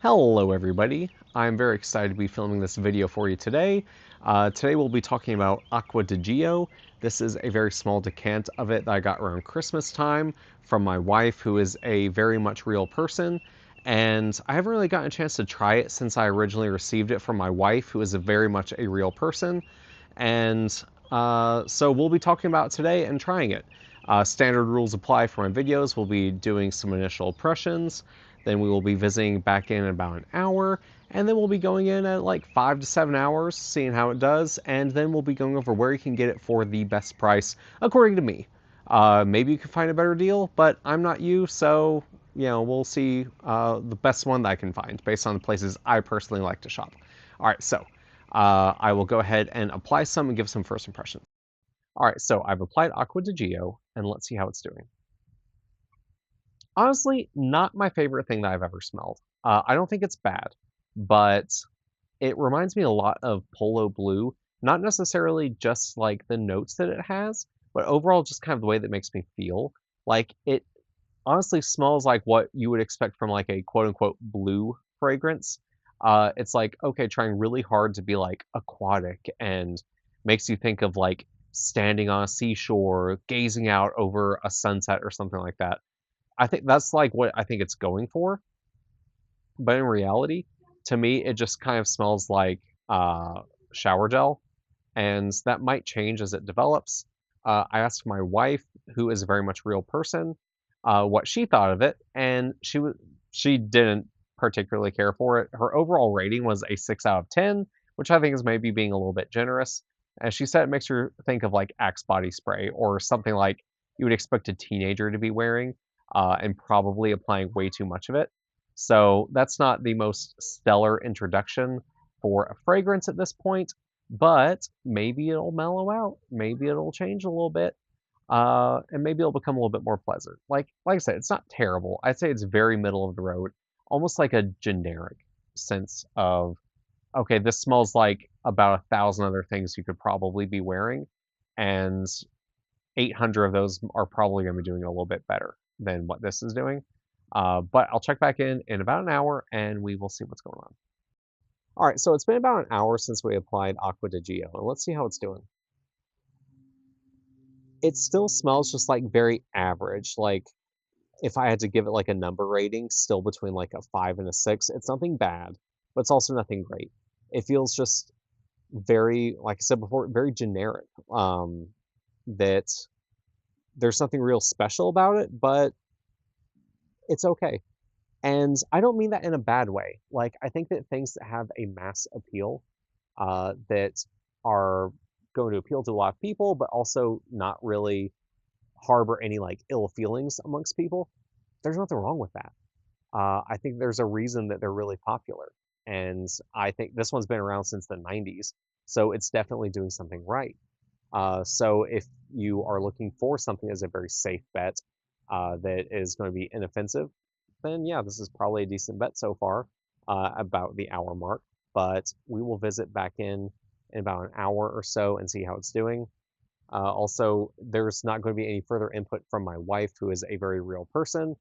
Hello everybody, I'm very excited to be filming this video for you today. Today we'll be talking about Acqua di Giò. This is a very small decant of it that I got around Christmas time from my wife, who is a very much real person, and I haven't really gotten a chance to try it since I originally received it from my wife, who is a very much a real person, and so we'll be talking about it today and trying it. Standard rules apply for my videos. We'll be doing some initial impressions, then we will be visiting back in about an hour, and then we'll be going in at like 5 to 7 hours, seeing how it does, and then we'll be going over where you can get it for the best price, according to me. Maybe you can find a better deal, but I'm not you, so we'll see the best one that I can find based on the places I personally like to shop. All right, so I will go ahead and apply some and give some first impressions. All right, so I've applied Acqua di Giò, and let's see how it's doing. Honestly, not my favorite thing that I've ever smelled. I don't think it's bad, but it reminds me a lot of Polo Blue. Not necessarily just like the notes that it has, but overall just kind of the way that makes me feel. Like it honestly smells like what you would expect from like a quote unquote blue fragrance. It's like, okay, trying really hard to be like aquatic and makes you think of like standing on a seashore, gazing out over a sunset or something like that. I think that's like what I think it's going for, but in reality, to me, it just kind of smells like shower gel, and that might change as it develops. I asked my wife, who is a very much real person, what she thought of it, and she didn't particularly care for it. Her overall rating was a 6 out of 10, which I think is maybe being a little bit generous. And she said it makes her think of like Axe body spray or something like you would expect a teenager to be wearing, and probably applying way too much of it. So that's not the most stellar introduction for a fragrance at this point, but maybe it'll mellow out. Maybe it'll change a little bit, and maybe it'll become a little bit more pleasant. Like I said, it's not terrible. I'd say it's very middle of the road, almost like a generic sense of, okay, this smells like about 1,000 other things you could probably be wearing, and 800 of those are probably going to be doing a little bit better than what this is doing. But I'll check back in about an hour, and we will see what's going on. All right, so it's been about an hour since we applied Acqua di Giò, and let's see how it's doing. It still smells just like very average. Like if I had to give it like a number rating, still between like a 5 and a 6. It's nothing bad, but it's also nothing great. It feels just very, like I said before, very generic. That there's something real special about it, but it's okay. And I don't mean that in a bad way. Like, I think that things that have a mass appeal, that are going to appeal to a lot of people, but also not really harbor any like ill feelings amongst people, there's nothing wrong with that. I think there's a reason that they're really popular. And I think this one's been around since the 90s, so it's definitely doing something right. So if you are looking for something as a very safe bet, that is going to be inoffensive, then yeah, this is probably a decent bet so far, about the hour mark. But we will visit back in about an hour or so and see how it's doing. Also, there's not going to be any further input from my wife, who is a very real person,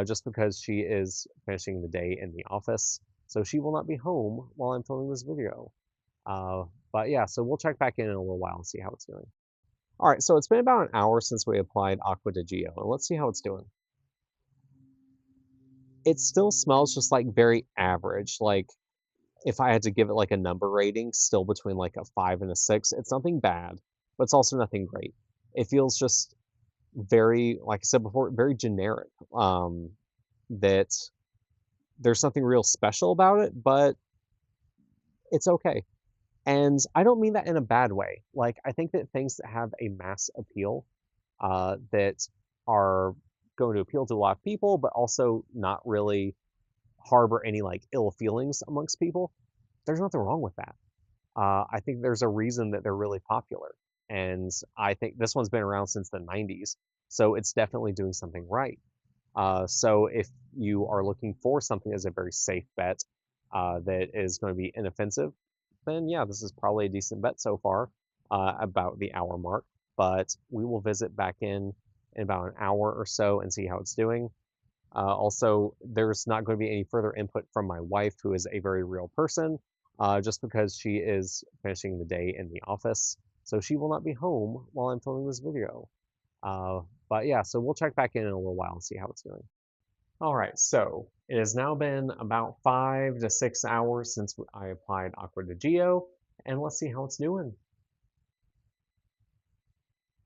just because she is finishing the day in the office. So she will not be home while I'm filming this video. But yeah, so we'll check back in a little while and see how it's doing. All right, so it's been about an hour since we applied Acqua di Giò, and let's see how it's doing. It still smells just like very average. Like if I had to give it like a number rating, still between like a 5 and a 6. It's nothing bad, but it's also nothing great. It feels just very, like I said before, very generic. That there's something real special about it, but it's okay. And I don't mean that in a bad way. Like I think that things that have a mass appeal, that are going to appeal to a lot of people, but also not really harbor any like ill feelings amongst people, there's nothing wrong with that. I think there's a reason that they're really popular. And I think this one's been around since the 90s, so it's definitely doing something right. So if you are looking for something as a very safe bet, that is going to be inoffensive, then yeah, this is probably a decent bet so far, about the hour mark. But we will visit back in about an hour or so and see how it's doing. Also, there's not going to be any further input from my wife, who is a very real person, just because she is finishing the day in the office. So she will not be home while I'm filming this video. Uh, but yeah, so we'll check back in a little while and see how it's doing. All right, so it has now been about 5 to 6 hours since I applied Aqua di Gio, and let's see how it's doing.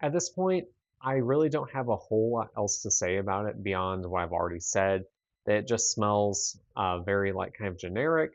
At this point, I really don't have a whole lot else to say about it beyond what I've already said. That it just smells very like kind of generic.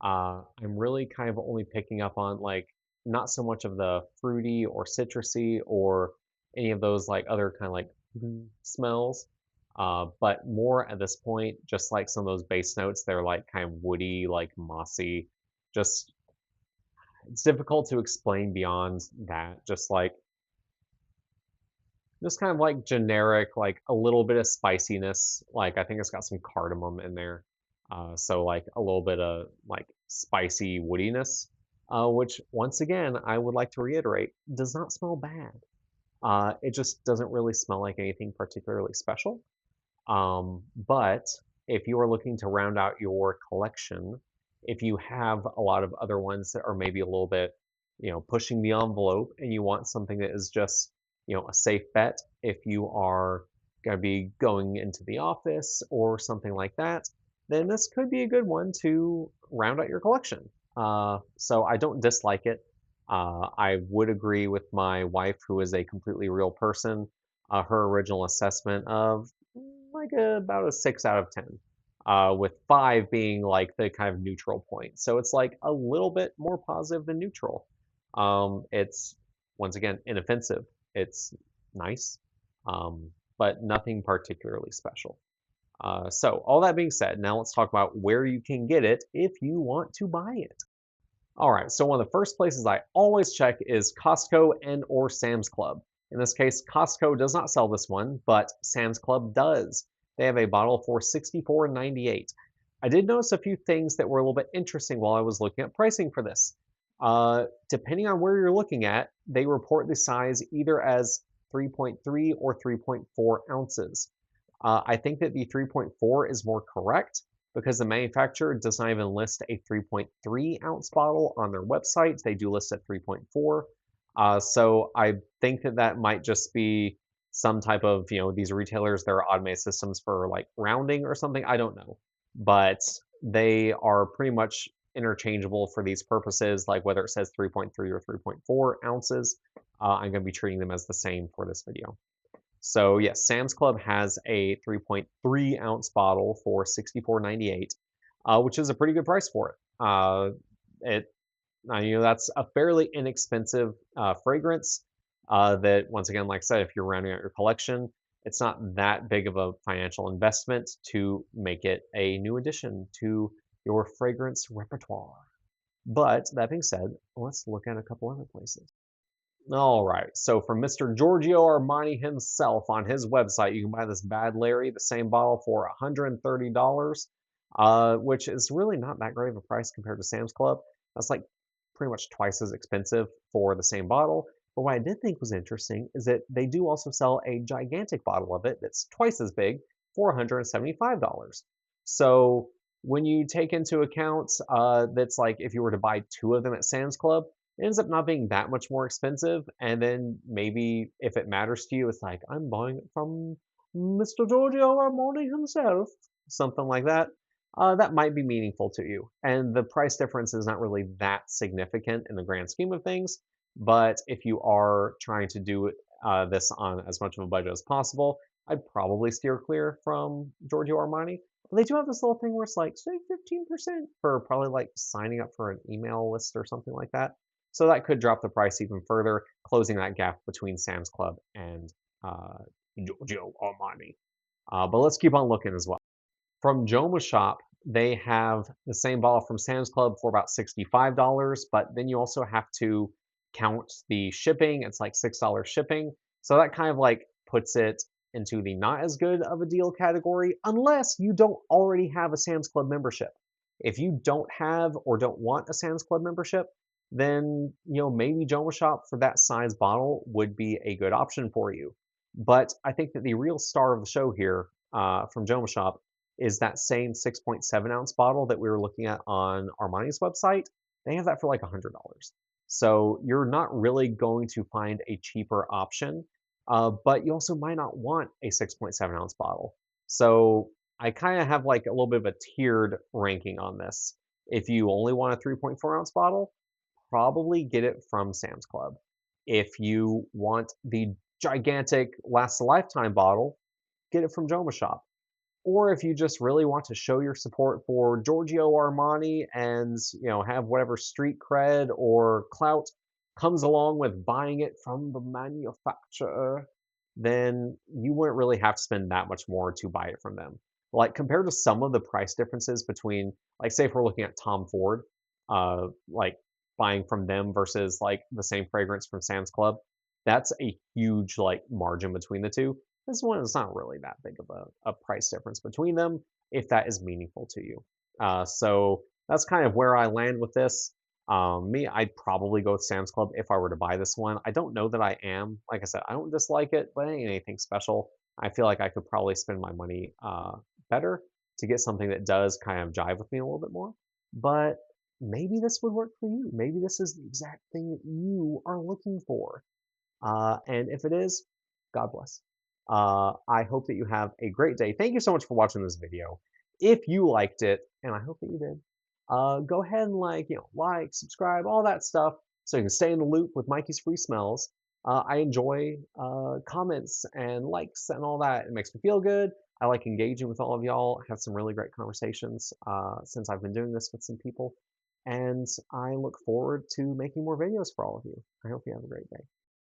I'm really kind of only picking up on like not so much of the fruity or citrusy or any of those like other kind of like smells, but more at this point, just like some of those base notes, they're like kind of woody, like mossy. Just it's difficult to explain beyond that. Just kind of like generic, like a little bit of spiciness. Like I think it's got some cardamom in there. So like a little bit of like spicy woodiness, which once again, I would like to reiterate, does not smell bad. It just doesn't really smell like anything particularly special. But if you are looking to round out your collection, if you have a lot of other ones that are maybe a little bit, pushing the envelope and you want something that is just, a safe bet if you are going to be going into the office or something like that, then this could be a good one to round out your collection. So I don't dislike it. I would agree with my wife, who is a completely real person. Her original assessment of like about a 6 out of 10, with five being like the kind of neutral point. So it's like a little bit more positive than neutral. It's once again inoffensive. It's nice, um, but nothing particularly special. So all that being said, now let's talk about where you can get it if you want to buy it. All right, so one of the first places I always check is Costco and or Sam's Club. In this case, Costco does not sell this one, but Sam's Club does. They have a bottle for $64.98. I did notice a few things that were a little bit interesting while I was looking at pricing for this. Depending on where you're looking at, they report the size either as 3.3 or 3.4 ounces. I think that the 3.4 is more correct because the manufacturer does not even list a 3.3-ounce bottle on their website. They do list at 3.4. So I think that that might just be some type of, these retailers, there are automated systems for like rounding or something. I don't know. But they are pretty much interchangeable for these purposes, like whether it says 3.3 or 3.4 ounces. I'm going to be treating them as the same for this video. So yes, Sam's Club has a 3.3-ounce bottle for $64.98, which is a pretty good price for it. It that's a fairly inexpensive fragrance. That once again, like I said, if you're rounding out your collection, it's not that big of a financial investment to make it a new addition to your fragrance repertoire. But that being said, let's look at a couple other places. All right, so from Mr. Giorgio Armani himself on his website, you can buy this Bad Larry, the same bottle for $130, which is really not that great of a price compared to Sam's Club. That's like pretty much twice as expensive for the same bottle. But what I did think was interesting is that they do also sell a gigantic bottle of it that's twice as big for $175. So when you take into account that's like if you were to buy two of them at Sam's Club, it ends up not being that much more expensive. And then maybe if it matters to you, it's like, I'm buying it from Mr. Giorgio Armani himself, something like that. That might be meaningful to you. And the price difference is not really that significant in the grand scheme of things. But if you are trying to do this on as much of a budget as possible, I'd probably steer clear from Giorgio Armani. But they do have this little thing where it's like, say 15% for probably like signing up for an email list or something like that. So that could drop the price even further, closing that gap between Sam's Club and uh, Giorgio Armani. But let's keep on looking as well. From Joma's shop, they have the same bottle from Sam's Club for about $65, but then you also have to count the shipping. It's like $6 shipping. So that kind of like puts it into the not as good of a deal category unless you don't already have a Sam's Club membership. If you don't have or don't want a Sam's Club membership, then maybe Joma Shop for that size bottle would be a good option for you. But I think that the real star of the show here from Joma Shop is that same 6.7 ounce bottle that we were looking at on Armani's website. They have that for like $100. So you're not really going to find a cheaper option, but you also might not want a 6.7 ounce bottle. So I kind of have like a little bit of a tiered ranking on this. If you only want a 3.4 ounce bottle, probably get it from Sam's Club. If you want the gigantic last a lifetime bottle, get it from Joma Shop. Or if you just really want to show your support for Giorgio Armani and, have whatever street cred or clout comes along with buying it from the manufacturer, then you wouldn't really have to spend that much more to buy it from them. Like compared to some of the price differences between, like, say if we're looking at Tom Ford, like buying from them versus like the same fragrance from Sam's Club, that's a huge like margin between the two. This one is not really that big of a price difference between them, if that is meaningful to you. So that's kind of where I land with this. I'd probably go with Sam's Club if I were to buy this one. I don't know that I am. Like I said, I don't dislike it, but it ain't anything special. I feel like I could probably spend my money better to get something that does kind of jive with me a little bit more. But maybe this would work for you. Maybe this is the exact thing that you are looking for. And if it is, God bless. I hope that you have a great day. Thank you so much for watching this video. If you liked it, and I hope that you did, go ahead and like, subscribe, all that stuff, so you can stay in the loop with Mikey's Free Smells. I enjoy comments and likes and all that. It makes me feel good. I like engaging with all of y'all. Have some really great conversations since I've been doing this with some people. And I look forward to making more videos for all of you. I hope you have a great day.